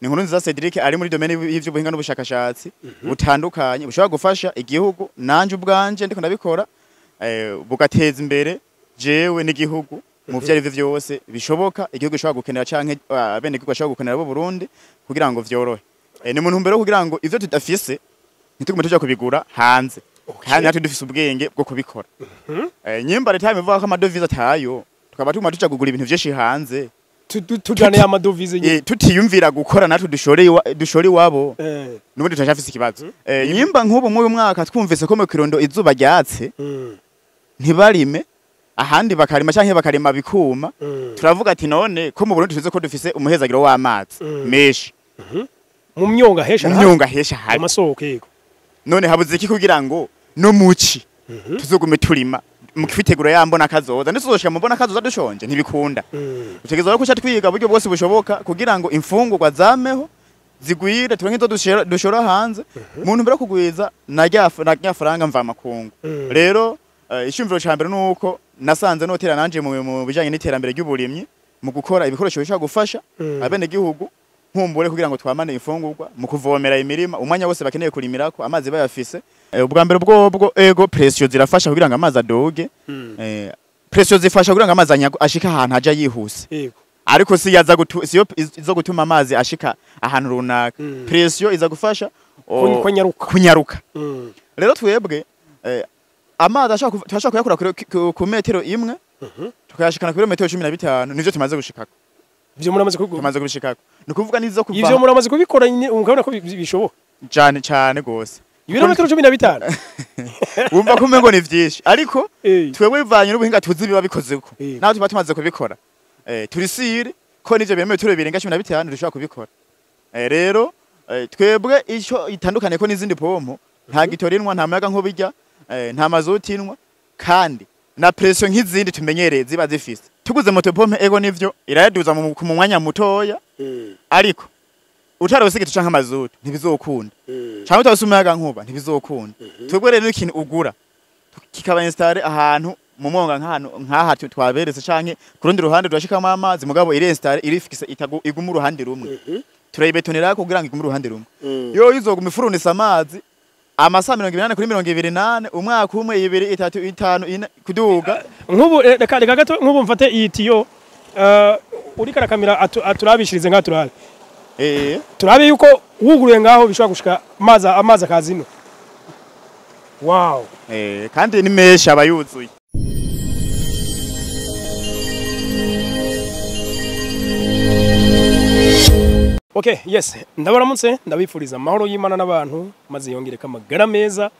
ni inkuru nziza Cedric ari muri domaine y'ubuhinga n'ubushakashatsi butandukanye bushobora gufasha igihugu nanje ubwanje ndiko ndabikora bugateza imbere jewe n'igihugu mu vyari vyose bishoboka igihugu gishobora gukenera canke bene igihugu gishobora gukenera bo Burundi kugira ngo vyorohe ni mu ntumbero kugira ngo ivyo tudafise ntitugume tuja kubigura hanze kandi natwe dufise ubwenge bwo kubikora nyimba leta ivuga ko amadovize atayo tukaba tuguma tuja kugura ibintu vyinshi hanze tujane amadovize nyine tutiyumvira gukora natwe dushore iwabo nubundi tutashafise ikibazo nyimba nk'ubu mu mwaka twumvise ko mu Kirundo izuba ryatse ntibarime ahandi bakarima canke bakarima bikuma turavuga ati none ko mu Burundi tuze ko dufise umuhezagiro w'amazi meshi mu myonga hesha hari amasoko yego none habuze iki kugira ngo no muci tuzogume turima mu kwitegura yambona kazoza ndisozoshika mubona kazoza dushonje ntibikunda utegezwa ko twiga buryo bwose bushoboka kugira ngo imfungurwa zameho zigwire turenke zo dushora hanze muntu mbere kugwiza na faranga mva makungu rero ishimviro cyambere nuko nasanze notera nanje mu bijanye n'iterambere ry'uburimyi mu gukora ibikoresho bishaka gufasha abene gihugu nkumbure kugira ngo twamane imfungurwa mu kuvomera imirima umwanya wose bakeneye kurimirako amazi bayafise ubwa mbere bwo ego pressure zirafasha kugira ngo amazi adoge pressure zifasha kugira ngo amazi ashika ahantu haja yihuse ariko si yaza izo gutuma amazi ashika ahantu runaka pressure iza gufasha kunyaruka rero twebwe amazi ashaka kuyakura ku metero imwe tukayashikana ku metero 15 nivyo tumaze gushikako ivyo tumaze gushikako nukuvuga nizo kuva ivyo muramaze kubikora ukabona ko bishoboka cyane gose ibirometero 15 wumva ko mengo ni vyinshi ariko twebwe bivanye n'ubuhinga tuzi biba bikozeko naho tuba tumaze kubikora turisire ko nivyo birometero birenga 15 dushobora kubikora rero twebwe ico itandukane ko n'izindi pompo nta gitorinwa nta mayaga nko bijya nta mazutinwa kandi na pression nk'izindi tumenyereye ziba zifise tuguze moto pompe ego nivyo irayaduza mu mwanya mutoya ariko utarose gitu canka mazutu ntibizokunda cyangwa utabasumayaga nkuba ntibizokunda twebwe rero ikintu ugura kikaba installe ahantu mu mwonga nk'aha twaberetse canke ku rundi ruhande durashikamo amazi mugabo iri installe iri fixe iguma uruhande rumwe turayibetonera kugira ngo igume uruhande rumwe yo izoguma ifurunisa amazi amasa 28 kuri 28 umwaka umwe 2 3 5 4 kuduga nkubu reka gato nkubu mfate itiyo uri karakamira aturabishirize nka turabe turabe yuko wuguruye ngaho bishobora gushika amazi akazino wow kandi ni mesha abayuzuye Okay, yes, ndabaramutse ndabifuriza amahoro y'Imana n'abantu maze yongereka amagara meza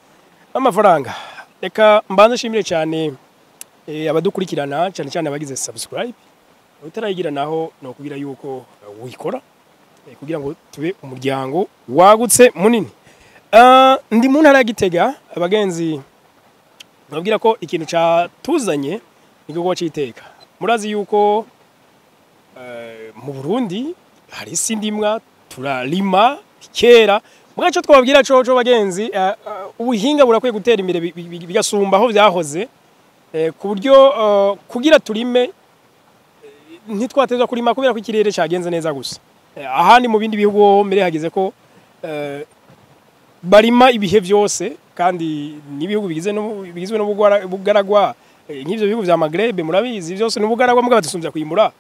amafaranga. Reka mbanze shimire cyane abadukurikirana cyane abagize subscribe. Utarayigira naho no kugira yuko wikora kugira ngo tube umuryango wagutse munini. Ndi mu ntara ya Gitega abagenzi nabwira ko ikintu cyatuzanye niko cyiteka. Murazi yuko mu Burundi hari sindimwa turalima kera mugaco twababwira coco bagenzi ubuhinga burakwiye gutera imbere bigasumba aho byahoze ku buryo kugira turime ntitwatezwa kurima kubera ko ikirere cyagenze neza gusa ahandi mu bindi bihugu mbere hageze ko barima ibihe byose kandi nibihugu bigizwe no bugaragwa nk'ivyo bihugu vya Maghreb murabizi byose n'ubugaragwa mugabo tusumbya kuyimura.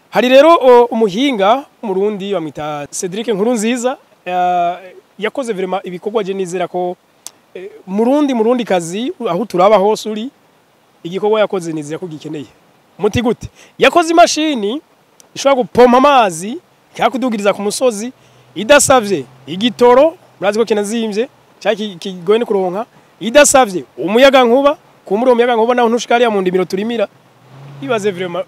Hari rero umuhinga umurundi bamwita Cedric Nkurunziza yakoze vraiment ibikorwa je nizera ko murundi kazi aho turaba hose uri igikorwa yakoze nizera ko gikeneye muti gute yakoze imashini ishobora gupompa amazi cyakudugiriza ku musozi idasavye igitoro murazi ko kinazimvye cyaki kigoye ne kuronka idasavye umuyaga nkuba kumuri umuyaga nkuba naho ntushikari ya mu ndimiro turimira ibaze vraiment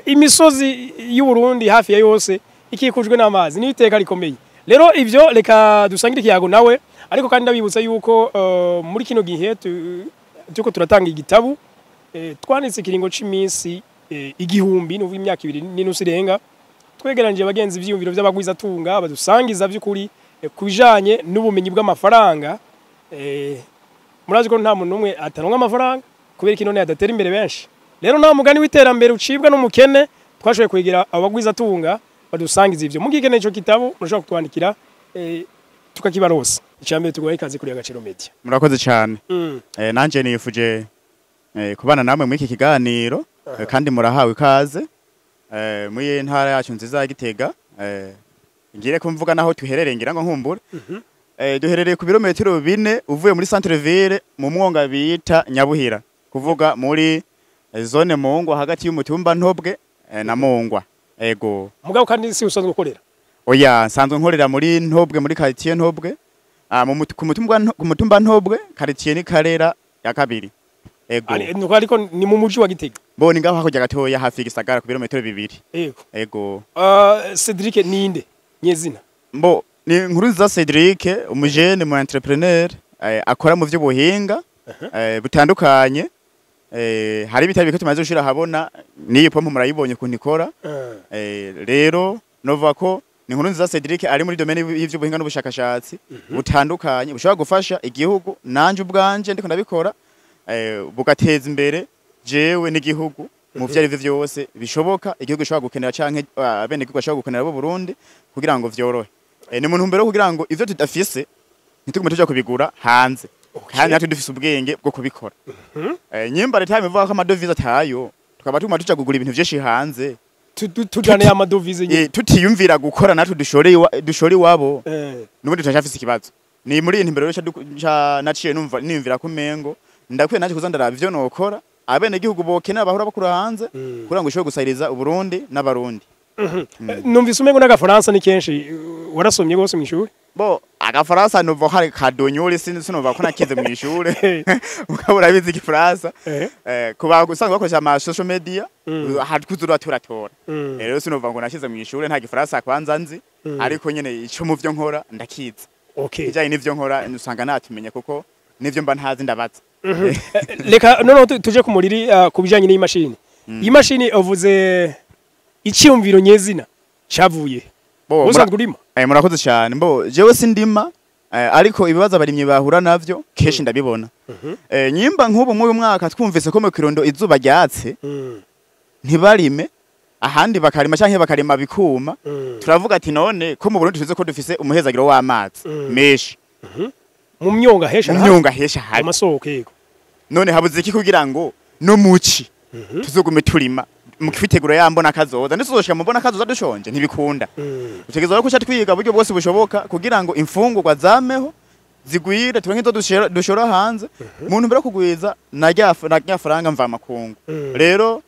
imisozi y'u Burundi hafi ya yose ikikujwe n'amazi n'iteka rikomeye. Rero ivyo reka dusangire ikiyago nawe ariko kandi ndabibutsa yuko muri kino gihe tuko turatanga igitabu twanditse kiringo c'iminsi igihumbi n'uvu imyaka 2 n'inusu irenga twegeranje abagenzi ivyumviro by'abagwiza tunga badusangiza by'ukuri kubijanye n'ubumenyi bw'amafaranga murazi ko nta muntu umwe ataronka amafaranga kubera kino ne adatera imbere benshi. Rero nta mugani w'iterambere ucibwa n'umukene twashoboye kwegera abagwiza tunga badusangiza ivyo mugigene ico kitabo murashobora kutwandikira tukakibarosa icambere tugoye ikaze kuri Agaciro Media. Murakoze cyane. Nanje nifuje kubana namwe muri iki kiganiro kandi murahawe ikaze muri ntara yacu nziza ya Gitega. Ngire ko mvuga naho tuherereye ngira ngo nkumbure. Duherereye ku birometero 4 uvuye muri centre ville mu mwonga bita Nyabuhira, kuvuga muri zone Mungwa hagati y'umutumba Ntobwe na Mungwa. Ego. Mugabo kandi si usanzwe ukorera? Oya, nsanzwe nkorera muri Ntobwe muri quartier Ntobwe. Ku mutumba Ntobwe quartier ni Karera ya kabiri. Ego. Nuko ariko ni mu muji wa Gitega. Bo ningaho hakujya gatoya hafi gisagara ku birometero 2. Ego. Ego. Cedric ninde? Nyezina. Mbo ni Nkurunziza Cedric, umujene mu entrepreneur akora mu vy'ubuhinga butandukanye. Hari bitari bike tumaze gushira habona niyi pompo murayibonye kuntu ikora. Rero novuga ko ni Nkurunziza Cedric ari muri domaine y'ivy'ubuhinga n'ubushakashatsi butandukanye bushobora gufasha igihugu nanje ubwanje ndiko ndabikora bugateza imbere jewe n'igihugu mu vyari vyose bishoboka igihugu gishobora gukenera canke bene igihugu gashobora gukenera bo Burundi kugira ngo vyorohe. Ni muntu mbere kugira ngo ivyo tudafise ntitugume tuja kubigura hanze. Kandi natwe dufise ubwenge bwo kubikora. Nyimba leta ivuga ko amadovize atayo tukaba tuma tuja kugura ibintu vyinshi hanze. Tujane ya madovize nyine. Tutiyumvira gukora natwe dushore wabo. Nubundi tutashafise ikibazo. Ni muri intumbero yo naciye niyumvira ko mengo ndakwiye naje kuzandara ivyo nokora abene gihugu bokenera bahora bakura hanze kugira ngo ishobore gusayiriza uburundi n'abarundi. Numvise umengo n'agafaransa ni kenshi warasomye gose mu ishuri? Bo agafaransa nuva hari kadonyore sinova ko nakize mu ishure ukabura bizi igifaransa kuba gusanga bakoresha ama social media hatkuzura turatora rero sinova ngo nakize mu ishure nta gifaransa kwanza nzi ariko nyene ico mu vyo nkora ndakiza. Ijanye n'ivyo nkora usanga natumenye kuko n'ivyo mba ntazi ndabaza. Leka none tuje ku muriri kubijanye n'imashini. Iyi mashini uvuze icyumviro nyezina cavuye. Usanzwe urima? Murakoze cyane. Mbo jewe sindima ariko ibibazo abarimye bahura navyo keshi ndabibona. Nyimba nk'ubu mu mwaka twumvise ko mu Kirundo izuba ryatse ntibarime ahandi bakarima canke bakarima bikuma. Turavuga ati none ko mu Burundi tuze ko dufise umuhezagiro w'amazi meshi. Mu myonga hesha hari amasoko yego. None habuze iki kugira ngo no muci tuzogume turima mu kwitegura yambona kazoza ndisuzoshika mubona kazoza dushonje ntibikunda. Utegezwa ko twiga buryo bwose bushoboka kugira ngo imfungurwa zameho zigwire turenke zo dushora hanze muntu mbere kugwiza najya faranga mva makungu. Rero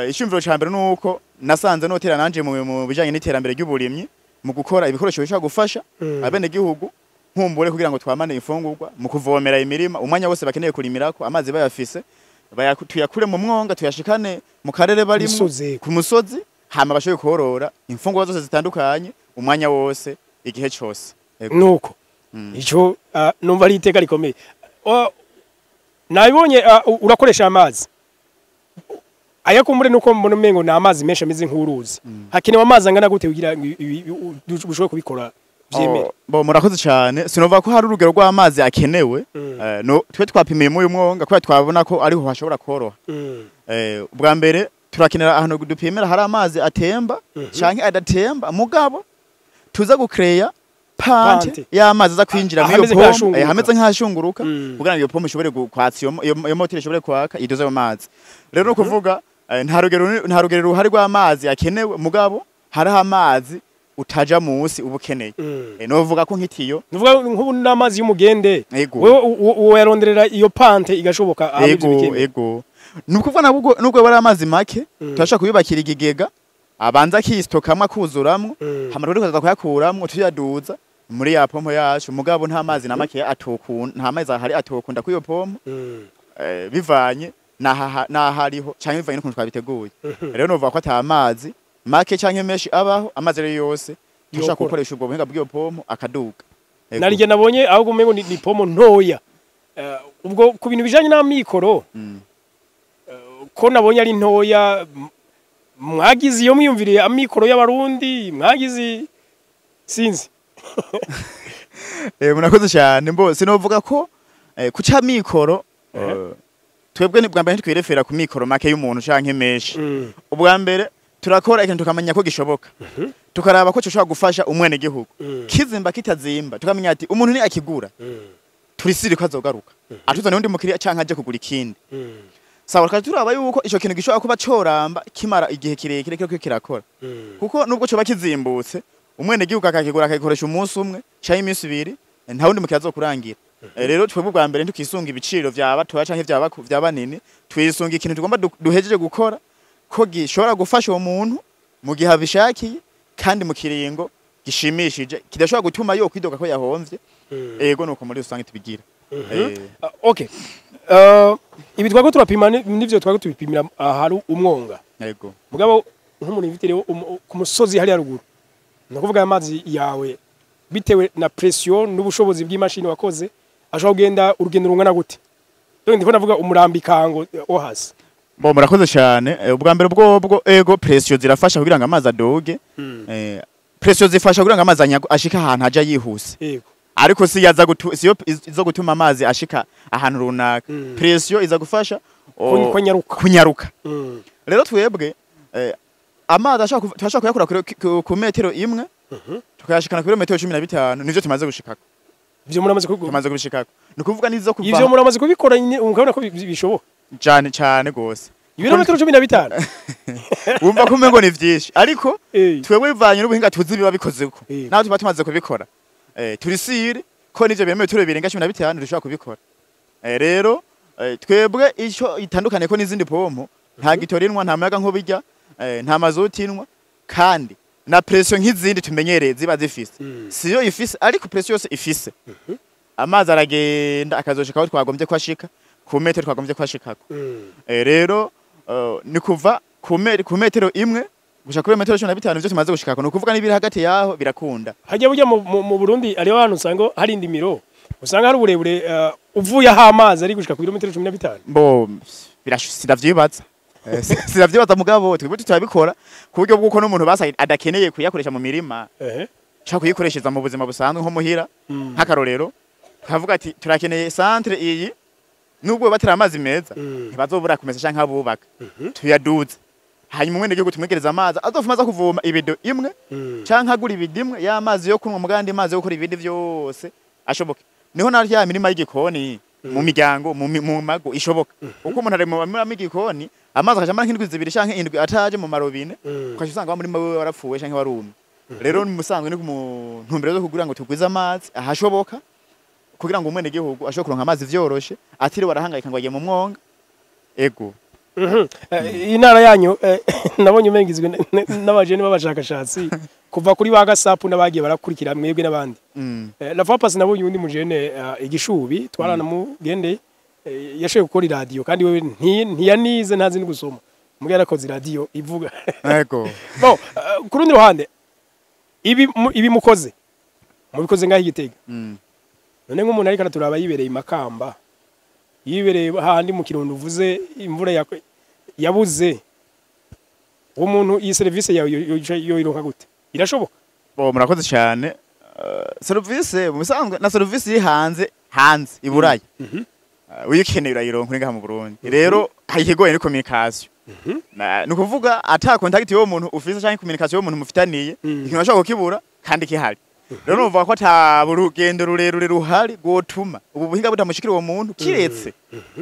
ishimviro cyambere nuko nasanze notera nanje mu bijanye n'iterambere ry'uburimyi mu gukora ibikoresho bishaka gufasha abene gihugu nkumbure kugira ngo twamane imfungurwa mu kuvomera imirima umwanya wose bakeneye kurimirako amazi bayafise tuyakure mu mwonga tuyashikane mu karere barimo ku musozi hama bashoye korora imfungurwa zose zitandukanye umwanya wose igihe cyose. Nuko ico numva ari iteka rikomeye. Nabibonye urakoresha amazi ayakumbure nuko mbona mengo na amazi menshi ameze nk'uruzi hakenewe amazi angana gute kugira dushobore kubikora vyemere? Bo murakoze cyane sinova ko hari urugero rw'amazi akenewe no twe twapimiye mu mwonga kwa twabona ko ariho hashobora koroha. Ubwa mbere turakenera ahantu dupimira hari amazi atemba canke adatemba mugabo tuza gucreya pante y'amazi za kwinjira mu pompe hameze nk'ashunguruka kugira ngo iyo pompe ishobore kwatsa iyo moteri ishobore kwaka idoze mu mazi. Rero kuvuga nta rugero ruhari rw'amazi akenewe mugabo hari amazi utaja musi ubukeneye. Novuga ko nkitiyo nuvuga nk'ubu n'amazi y'umugende wewe yaronderera iyo pante igashoboka abivyo bikene. Ego nukuvuga nubwo bari amazi make turashaka kubibakira igigega abanza kistokamwa kuzuramwo hamara uri kuza kuyakuramwo tuyaduza muri ya pompo yacu mugabo nta mazi na make atokunda nta mazi ahari atokunda kuyo pompo bivanye nahariho canke bivanye n'ukuntu twabiteguye. Rero novuga ko ata amazi make canke meshi abaho amazi rero yose dushaka gukoresha ubwo buhinga bw'iyo pompo akaduga. Narije nabonye ahubwo umengo ni pompo ntoya ubwo ku bintu bijanye n'amikoro ko nabonye ari ntoya mwagize iyo mwiyumviriye amikoro y'abarundi mwagize sinzi. Munakoze cyane mbo sinovuga ko kuca mikoro twebwe ni bwa mbere twirefera ku mikoro make y'umuntu canke meshi. Ubwa mbere turakora ikintu tukamenya ko gishoboka tukaraba ko cyoshobora gufasha umwene gihugu kizimba kitazimba tukamenya ati umuntu ni akigura turisiri ko azogaruka atuzana undi mukiriya canka aje kugura ikindi sawa kandi turaba yuko ico kintu gishobora kuba coramba kimara igihe kirekire kiko kirakora kuko nubwo coba kizimbutse umwene gihugu akakigura akagikoresha umunsi umwe cyangwa iminsi ibiri nta wundi mukiriya azokurangira rero twebwe bwa mbere ntukisunga ibiciro vyaba toya canke vyaba nini twisunga ikintu tugomba duhejeje gukora ko gishobora gufasha uwo muntu mu gihe abishakiye kandi mu kiringo gishimishije kidashobora gutuma yo kwidoga ko yahomvye ego nuko muri rusange tubigira okay ibi twako turapima nivyo twako tubipimira aharu umwonga yego mugabo nk'umuntu invitire ku musozi hari haruguru nakuvuga amazi yawe bitewe na pression n'ubushobozi bw'imashini wakoze ashobora kugenda urugendo rungana gute ndiko navuga umurambikango wo hasi bo murakoze cyane ubwa mbere bwo ego pression zirafasha kugira ngo amazi adoge pression zifasha kugira ngo amazi ashika ahantu haja yihuse yego ariko si yaza siyo izo gutuma amazi ashika ahantu runaka pression iza gufasha kunyaruka rero twebwe amazi ashaka kuyakura ku metero imwe tukayashikana kuri metero 15 nivyo tumaze gushikako ivyo tumaze gushikako nukuvuga nizo kuva ivyo muramaze kubikora ukabona ko bishoboka cyane gose ibirometero 15 wumva ko umengo ni vyinshi ariko twebwe bivanye n'ubuhinga tuzi biba bikozeko naho tuba tumaze kubikora turisire ko nivyo birometero birenga 15 dushobora kubikora rero twebwe ico itandukane ko n'izindi pompo nta gitorinwa nta mayaga nko bijya nta mazotinwa kandi na pression nk'izindi tumenyereye ziba zifise siyo ifise ariko pression yose ifise amazi aragenda akazoshika aho twagombye kwashika ku metero twagombye kwashikako rero ni kuva ku metero imwe gushaka kuri metero 15 nivyo tumaze gushikako no kuvuga nibiri hagati yaho birakunda hajya burya mu Burundi ari abantu usanga hari indimiro usanga hari uburebure uvuye aho amazi ari gushika ku kilometero 15 bo birashidavyibaza siravyibaza mugabo twebwe tutabikora ku buryo bwuko n'umuntu basa adakeneye kuyakoresha mu mirima shaka kuyikoreshereza mu buzima busanzwe nko muhira nk'akarorero kavuga ati turakeneye centre iyi nubwo batera amazi meza ntibazobura kumesa canke abubaka tuyaduze hanyuma mwene gihugu tumwegereza amazi azofumaza kuvoma ibido imwe canke agura ibidimwe y'amazi yo kunwa mugandi mazi yo gukora ibindi vyose ashoboke niho na ya mirima y'igikoni mu miryango mu mago ishoboka uko umuntu ari mu mirima y'igikoni amazi akajama nk'indwi zibiri canke indwi ataje mu marobine ukaje usanga muri mawe warapfuwe canke warumye rero ni musanzwe ni mu ntumbero zo kugira ngo tugwize amazi ahashoboka kugira ngo umwene gihugu ashobora kuronka amazi vyoroshe atire warahangayika ngo agiye mu mwonga ego inara yanyu nabonye umengizwe n'abajene b'abashakashatsi kuva kuri ba gasapu nabagiye barakurikira mwebwe n'abandi la fois passée nabonye undi mujene igishubi twarana mu gende yashoye gukora radio kandi wewe ntiyanize ntazi n'ugusoma mugiye arakoze radio ivuga ego bo ku rundi ruhande ibi mukoze mubikoze ngaho igitega none nk'umuntu ariko turaba yibereye imakamba yibereye handi mu kirundo uvuze imvura yabuze umuntu iyi service yawe yoyironka gute irashoboka bo murakoze cyane service musanzwe na service iri hanze iburaye uyikeneye urayironka ngaha mu Burundi rero hayigoye ni communication nukuvuga ata contact yo muntu ufise cyangwa communication yo muntu mufitaniye ikintu ashaka kukibura kandi kihari rero nuvuga ko ata burugendo rurerure ruhari gotuma ubu buhinga butamushikira uwo muntu kiretse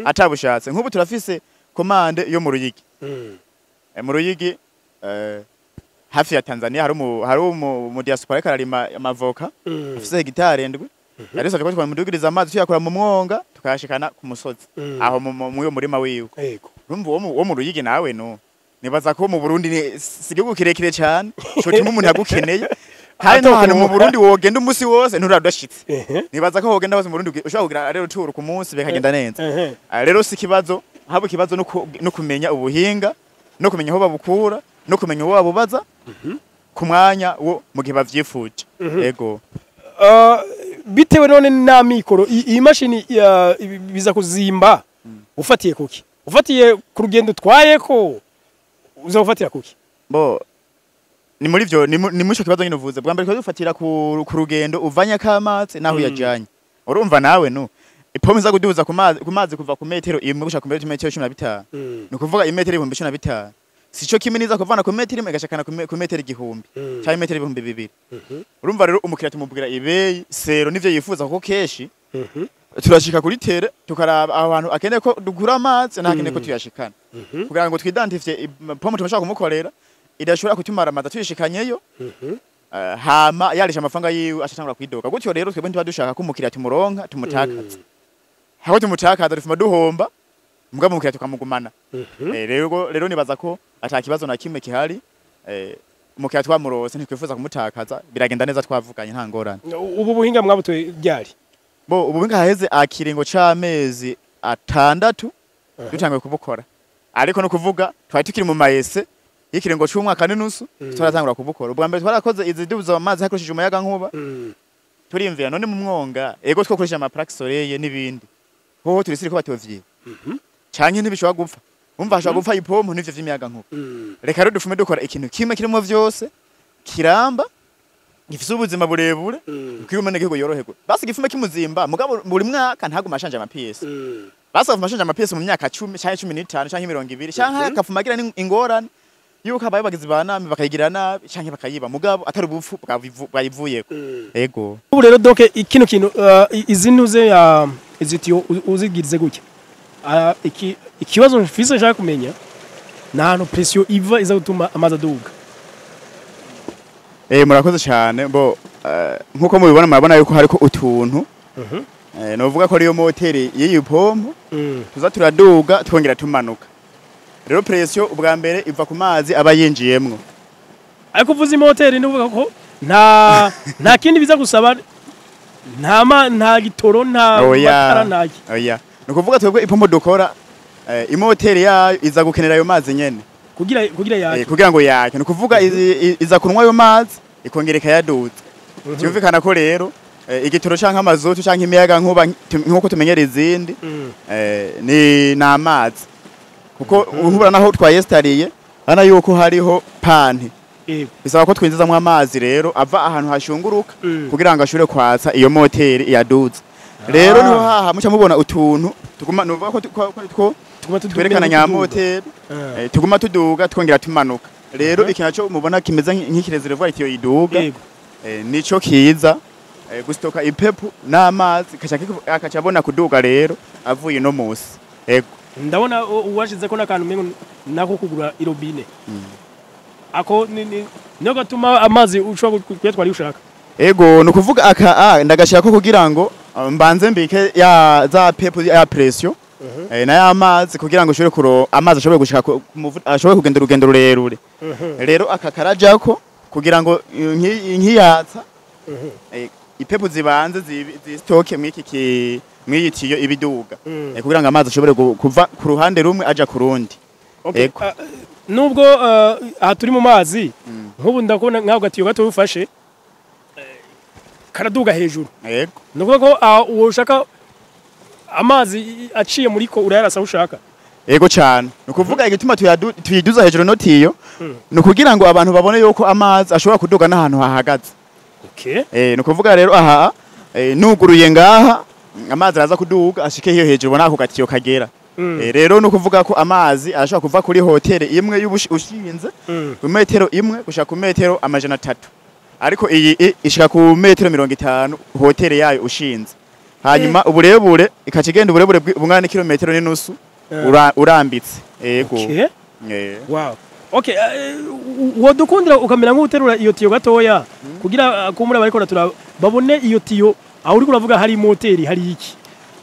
atabushatse nk'ubu turafise commande yo mu Ruyigi mu Ruyigi hafi ya Tanzania hari mu diaspora kararima amavoka afise hegitare 7 yari savye ko twamudugiriza amazi tuyakora mu mwonga tukayashikana ku musozi aho mu yo murima wiwe urumva wo mu Ruyigi nawe no nibaza ko mu Burundi sigihugu kirekire cyane cyo tuma umuntu yagukeneye kandi hano mu Burundi wogenda umusi wose nturadashitse nibaza ko wogenda hose mu Burundi ushobora kugira rero tour ku munsi bekagenda neza rero si kibazo habo kibazo no kumenya ubuhinga no kumenya aho babukura no kumenya uwo babubaza ku mwanya wo mu gihe bavyifuje yego bitewe none na mikoro iyi mashini biza kuzimba ufatiye kuki ufatiye ku rugendo twaye ko uzafatira kuki bo ni muri vyo ni muco kibazo nyine uvuze bwa mbere ko dufatira ku rugendo uvanya kamatse naho yajanye urumva nawe no ipome za kuduza ku mazi kuva ku metero imwe gushaka ku metero 15 no kuvuga imetero 15 sico kimwe niza kuvana ku metero imwe igashikana ku metero igihumbi cyangwa metero ibihumbi bibiri. Urumva rero umukiriya tumubwira ibeyi sero nivyo yifuza kuko keshi turashika kuri tere tukaraba abantu akeneye ko dugura amazi ntakeneye ko tuyashikana kugira ngo twidantifye pomo tumashaka kumukorera idashobora kutumara amazi tuyishikanyeyo hama yarisha amafaranga yiwe ashatangura kwidoga gutyo rero twebwe ntiba dushaka ko umukiriya tumuronka tumutakaza haho tumutakaza dufuma duhomba mbwa umukiriya tukamugumana. Rero nibaza ko atakibazo na kimwe kihari umukiriya twamurose ntikwifuza kumutakaza biragenda neza twavuganye nta ngorane. Ubu buhinga mwabutoye ryari? Bo ubu binga haheze akiringo c'amezi 6 dutangiye kubukora ariko no kuvuga twari tukiri mu mayese y'ikiringo c'umwaka n'inusu twaratangura kubukora. Ubwa mbere twarakoze izidubuza amazi hakoresheje umuyaga nkuba turimvira none mu mwonga ego twakoresheje ama plaque solaire n'ibindi hoho turisiri ko batovye canke ntibishobora gupfa umva ashobora gupfa ipompo n'ivyo vy'imiyaga nkuba. Reka rero dufume dukora ikintu kimwe kirimo vyose kiramba gifise ubuzima burebure kwibumene gihugu yoroherwa basi gifume kimuzimba mugabo buri mwaka ntago mashanje ama PS basi mashanje ama PS mu myaka 10 canke 15 canke 20 canke akafumagira ingorane yuko abaye bagize banami bakayigira nabi canke bakayiba mugabo atari ubupfu bwayivuyeko. Ego ubu rero doke ikino kintu izintuze ya izitiyo uzigirize gutya ikibazo mfise nshaka kumenya nta pressure iva iza gutuma amazi aduga. Murakoze cyane bo nkuko mubibona murabona yuko hariko utuntu novuga ko ariyo moteri y'iyi pompo tuza turaduga twongera tumanuka. Rero pressure ubwa mbere iva ku mazi aba yinjiyemwo ariko uvuze moteri nuvuga ko nta kindi biza gusaba nta gitoro nta matara naki. Oya nukuvuga twebwe ipompo dukora imoteri yayo iza gukenera ayo mazi nyene kugira ngo yake nukuvuga iza kunwa ayo mazi ikongereka yaduza. Cyumvikana ko rero igitoro canke amazoto canke imiyaga nkuba nkuko tumenyera izindi ni namazi kuko uhura naho twayestariye hana yuko hariho panti bisaba ko twinjizamwo amazi rero ava ahantu hashunguruka kugira ngo ashure kwatsa iyo moteri yaduza. Rero niho haha muca mubona utuntu tuguma nuvuga ko twerekana nya moteri tuguma tuduga twongera tumanuka. Rero ikintu cyo mubona kimeze nk'ikirezero vuba itiyo iduga nico kiza gustoka ipepu n'amazi akacabona kuduga rero avuye no musi. Ego ndabona uwashize ko nakantu mengo nako kugura irobine ako no gatuma amazi ushobora kuyatwara ushaka. Ego no kuvuga aka ndagashaka kugira ngo mbanze mbike ya za pepu ya pressure na ya amazi kugira ngo ushobore kuro amazi ashobore gushika ashobore kugenda urugendo rurerure. Rero aka karajako kugira ngo nkiyatsa ipepu zibanze zistoke mwiyitiyo ibiduga kugira ngo amazi ashobore kuva ku ruhande rumwe aja ku rundi. Nubwo aha turi mu mazi nk'ubu ndakubona nkaho gatiyo gato ufashe karaduga hejuru. Yego nuko ko ushaka amazi aciye muri ko urayarasa ushaka. Yego cyane nukuvuga igituma tuyiduza hejuru notiyo nukugira ngo abantu babone yuko amazi ashobora kuduga n'ahantu hahagaze. Nukuvuga rero aha nuguruye ngaha amazi araza kuduga ashike hiyo hejuru bona ako gatiyo kagera. Rero nukuvuga ko amazi arashobora kuva kuri hoteli imwe y'ubushinze ku metero imwe gushaka ku metero 300 ariko iyi ishika ku metero 50 hoteli yayo ushinze. Hanyuma uburebure ikakigenda uburebure bungana kilometero n'inusu urambitse. Yego wow wodukundira ukamera nk'uterura iyo tiyo gatoya kugira kumura bariko babone iyo tiyo aho uri kuravuga hari moteri hari iki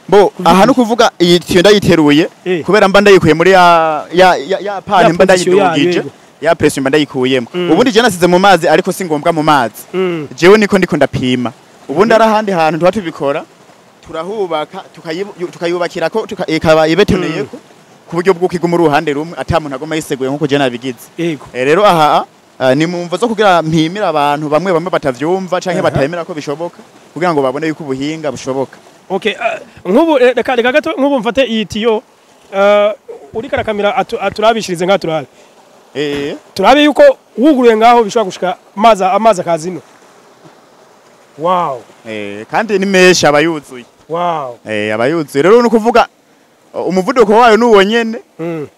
bo aha no kuvuga iyi tiyo ndayiteruye kubera mba ndayikuye muri ya pani mba ndayidugije ya pressure mba ndayikuyemo. Ubundi je nasize mu mazi ariko singombwa mu mazi jewe niko ndiko ndapima. Ubundi arahandi hantu twa tubikora turahubaka tukayubakira ko ikaba ibetoneyeko ku buryo bwo kiguma uruhande rumwe atamuntu agoma yiseguye nkuko je nabigize. Rero aha ni mumvo zo kugira mpimira abantu bamwe batavyumva canke batayemera ko bishoboka kugira ngo babone yuko ubuhinga bushoboka. Nkubu reka gato nkubu mfate iyi tiyo uri karakamira aturabishirize nka turabe turabe yuko wuguruye ngaho bishobora gushika amazi akazino. Wow kandi ni mesha abayuzuye. Wow abayuzuye rero no kuvuga umuvuduko wayo nuwo nyene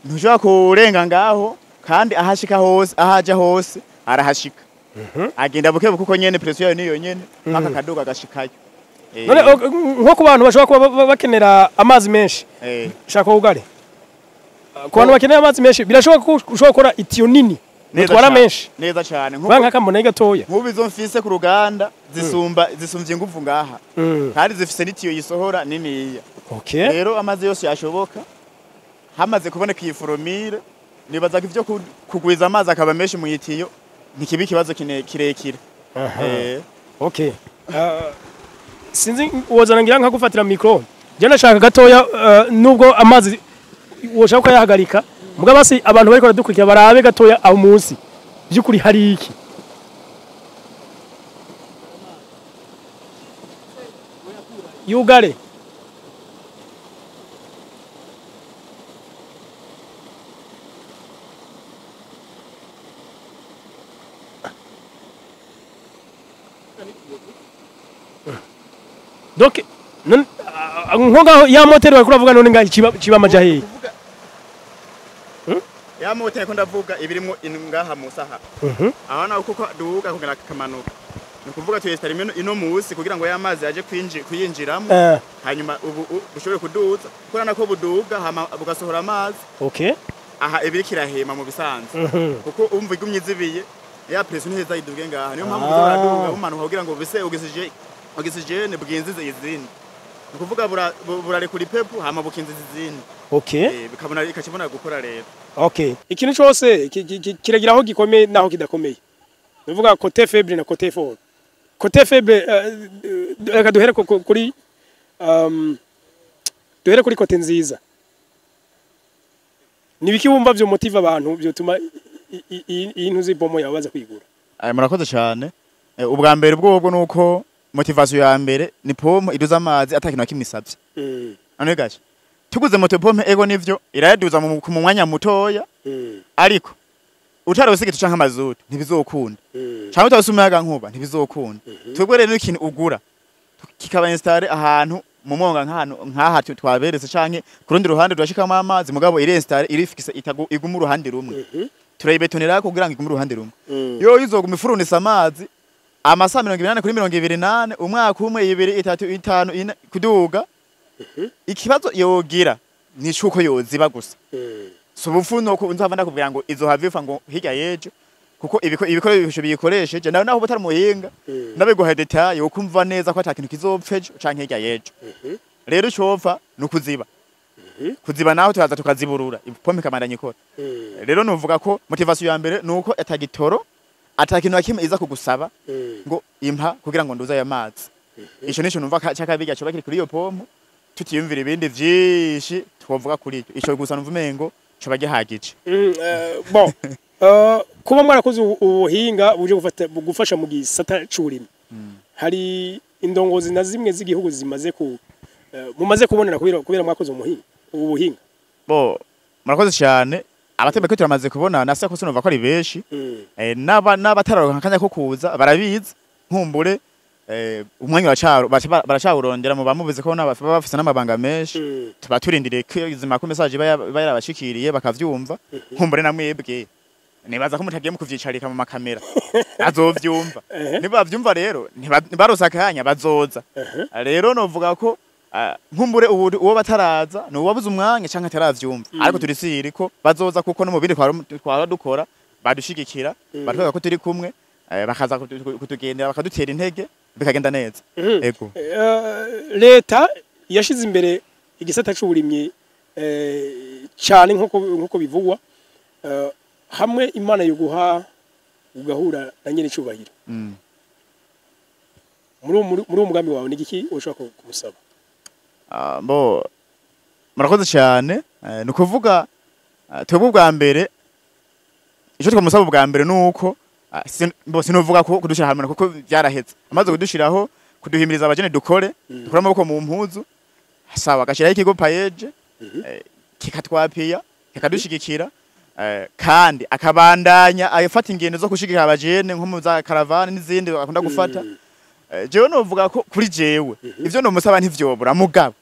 ntushaka kurenga ngaho kandi ahashika hose ahaja hose arahashika agenda buke kuko nyene pression yayo niyo nyene mpaka kaduga gashikayo none nko ku bantu bashobora kuba bakenera amazi menshi shaka ugare ku bantu bakenera amazi menshi birashoboka ko ushobora gukora itiyo nini utwara menshi neza cyane nk'aka mbona gatoya nk'ubu izo mfise ku ruganda zisumbye ingufu ngaha kandi zifise n'itiyo yisohora niniya rero amazi yose yashoboka hamaze kuboneka iyi foromire nibaza ko ivyo kugwiza amazi akaba menshi mu itiyo ntikibi ikibazo kirekire sinzi wozana ngira nka gufatira micro je nashaka gatoya nubwo amazi woshaka ko yahagarika muga basi abantu bariko baradukurikira barabe gatoya aho munsi byukuri hari iki yugare donc nkonga ya moteri bari kuravuga none ngaho kiba majahe ya moteri ko ndavuga ibirimo ngaha musaha abana kuko duhuga kugana kamanuka nukuvuga tuyestarime ino musi kugira ngo ya mazi aje kuyinjiramo hanyuma ubu ushobore kuduza kuko nako buduga hama bugasohora amazi aha ibiri kirahema mu bisanzwe kuko umva igumye zibiye ya pression nteza iduge ngaha niyo mpamvu baraduga umanuka kugira ngo bise ogisijene bwinzize izindi nukuvuga burare kuri pepu hama bukinziza izindi bikabona ikakibona gukora rero ikintu cyose kiragira aho gikomeye naho kidakomeye nuvuga côté faible na côté fort côté faible reka duhere kuri côté nziza nibiki wumva byo motive abantu byo tuma intu zibomo yabaza kwigura murakoze cyane ubwa mbere bwo nuko motivation ya mbere ni pomo iduza amazi atakintu akimisabye none gaje tuguze moto pomo ego nivyo irayaduza mu mwanya mutoya ariko utarose igitu canka mazutu ntibizokunda cyangwa utasumuyaga nkuba ntibizokunda twebwe rero ikintu ugura kikaba installer ahantu mu monga nkaha twaberetse canke kurundi ruhande durashikamo amazi mugabo iri installer iri fixe iguma uruhande rumwe turayibetonera kugira ngo igume uruhande rumwe yo izoguma ifurunisa amazi amasa 28 kuri 28 umwaka umwe 2 3 5 4 kuduga ikibazo yogira ni cuko yoziba gusa so bufuno ko unzava ndakubwira ngo izo havifa ngo hirya yejo kuko ibikoresho biyikoresheje nawe naho butari muhinga ndabiguha detail ukumva neza ko atakintu kizopfeje canke hirya yejo rero cyofa nukuziba kuziba naho turaza tukaziburura ipompe kamandanye ikora rero nuvuga ko motivation ya mbere nuko atagitoro atakintu akimwe iza kugusaba ngo impa kugira ngo nduza ya mazi ico nico numva cyakabiga cyo bakiri kuri iyo pompo tutiyumvira ibindi vyinshi twovuga kuri ico gusa numva mengo cyo bagihagije bon kuba mwarakoze ubuhinga buje gufasha mu gisata c'urimi hari indongozi na zimwe z'igihugu zimaze mumaze kubonera kubera mwakoze ubuhinga murakoze cyane abatembe ko turamaze kubona nase ko sinumva ko ari beshi n'abatararonka kanya ko kuza barabizi nkumbure umwanya baracawurondera mu bamubize ko bafise n'amabanga menshi tuba turindiriye ko izima ko message bayarabashikiriye bakavyumva nkumbure namwebwe nibaza ko mutagiye mu kuvyicarika mu makamera azovyumva niba bavyumva rero ntibarosa kanya bazoza rero novuga ko nkumbure uwo bataraza no wabuze umwanya canke ataravyumva ariko turisiri ko bazoza kuko no mubiri twara dukora badushigikira batwega ko turi kumwe bakaza kutugendera bakadutera intege bikagenda neza ego leta yashize imbere igisata c'uburimyi cyane nkuko bivugwa hamwe imana yo guha ugahura na nyene cyubahiro muri umugambi wawe nigiki ushaka kumusaba murakoze cyane nukuvuga twebwe bwa mbere ico twamusaba bwa mbere nuko sinuvuga ko kudushira hamwe kuko byarahetse amaze kudushiraho kuduhimiriza abajene dukora amaboko mu mpuzu sawa gashiraho ikigo payeje kikatwapiya kikadushigikira kandi akabandanya ayafata ingendo zo kushigikira abajene nko mu za caravane n'izindi akunda gufata jewe novuga ko kuri jewe ivyo no musaba ntivyobura mugabo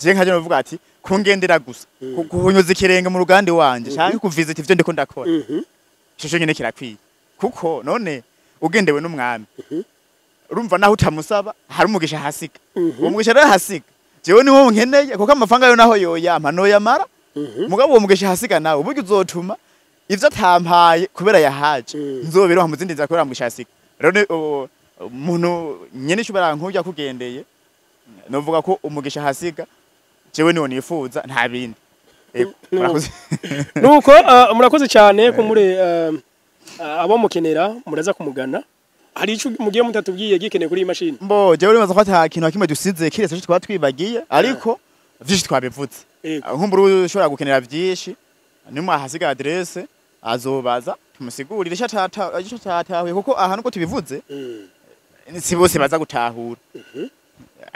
je nkaje novuga ati kungendera gusa kuhunyuza ikirenge mu ruganda wanje canke kuvisit ivyo ndiko ndakora ico nyene kirakwiye kuko none ugendewe n'umwami urumva naho utamusaba hari umugisha hasiga uwo mugisha rero hasiga jewe niho nkeneye kuko amafaranga yo naho yoyampa noyamara mugabo uwo mugisha hasiga nawe uburyo uzotuma ivyo atampaye kubera yahaje nzobero hamuzindiriza kubera mugisha hasiga rero umuntu nyene cubara nkujya kugendeye novuga ko umugisha hasiga jewe niwo nifuza nta bindi nuko murakoze cyane ko muri abo mukenera muraza kumugana hari ico mugiye mutatubwiye gikeneye kuri iyi mashini mbo jewe urimaze gufata kintu kimwe dusize kiretse cyo twaba twibagiye ariko vyinshi twabivutse nkumburu ushobora gukenera vyinshi nimwe ahasiga adresse azobaza tumusigurire ico tatahuye kuko aha nuko tubivuze si bose baza gutahura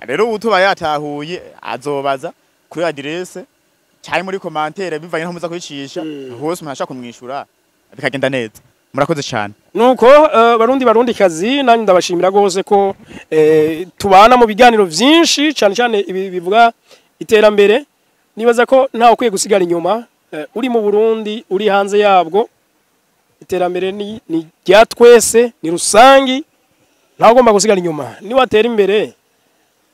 rero utuba yatahuye azobaza kuri adresse cyari muri commentaire bivanye nko muza kuyicisha hose umuntu ashaka kumwishura bikagenda neza murakoze cyane nuko barundi kazi nanyu ndabashimira gose ko tubana mu biganiro vyinshi cyane cyane ibi bivuga iterambere nibaza ko ntawe kwiye gusigara inyuma uri mu Burundi uri hanze yabwo iterambere ni rya twese ni rusangi ntawe ugomba gusigara inyuma ni watera imbere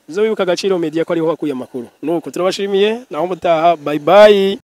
zo wibuka Agaciro Media ko ariho wakuye amakuru nuko turabashimiye naho mutaha bye bye.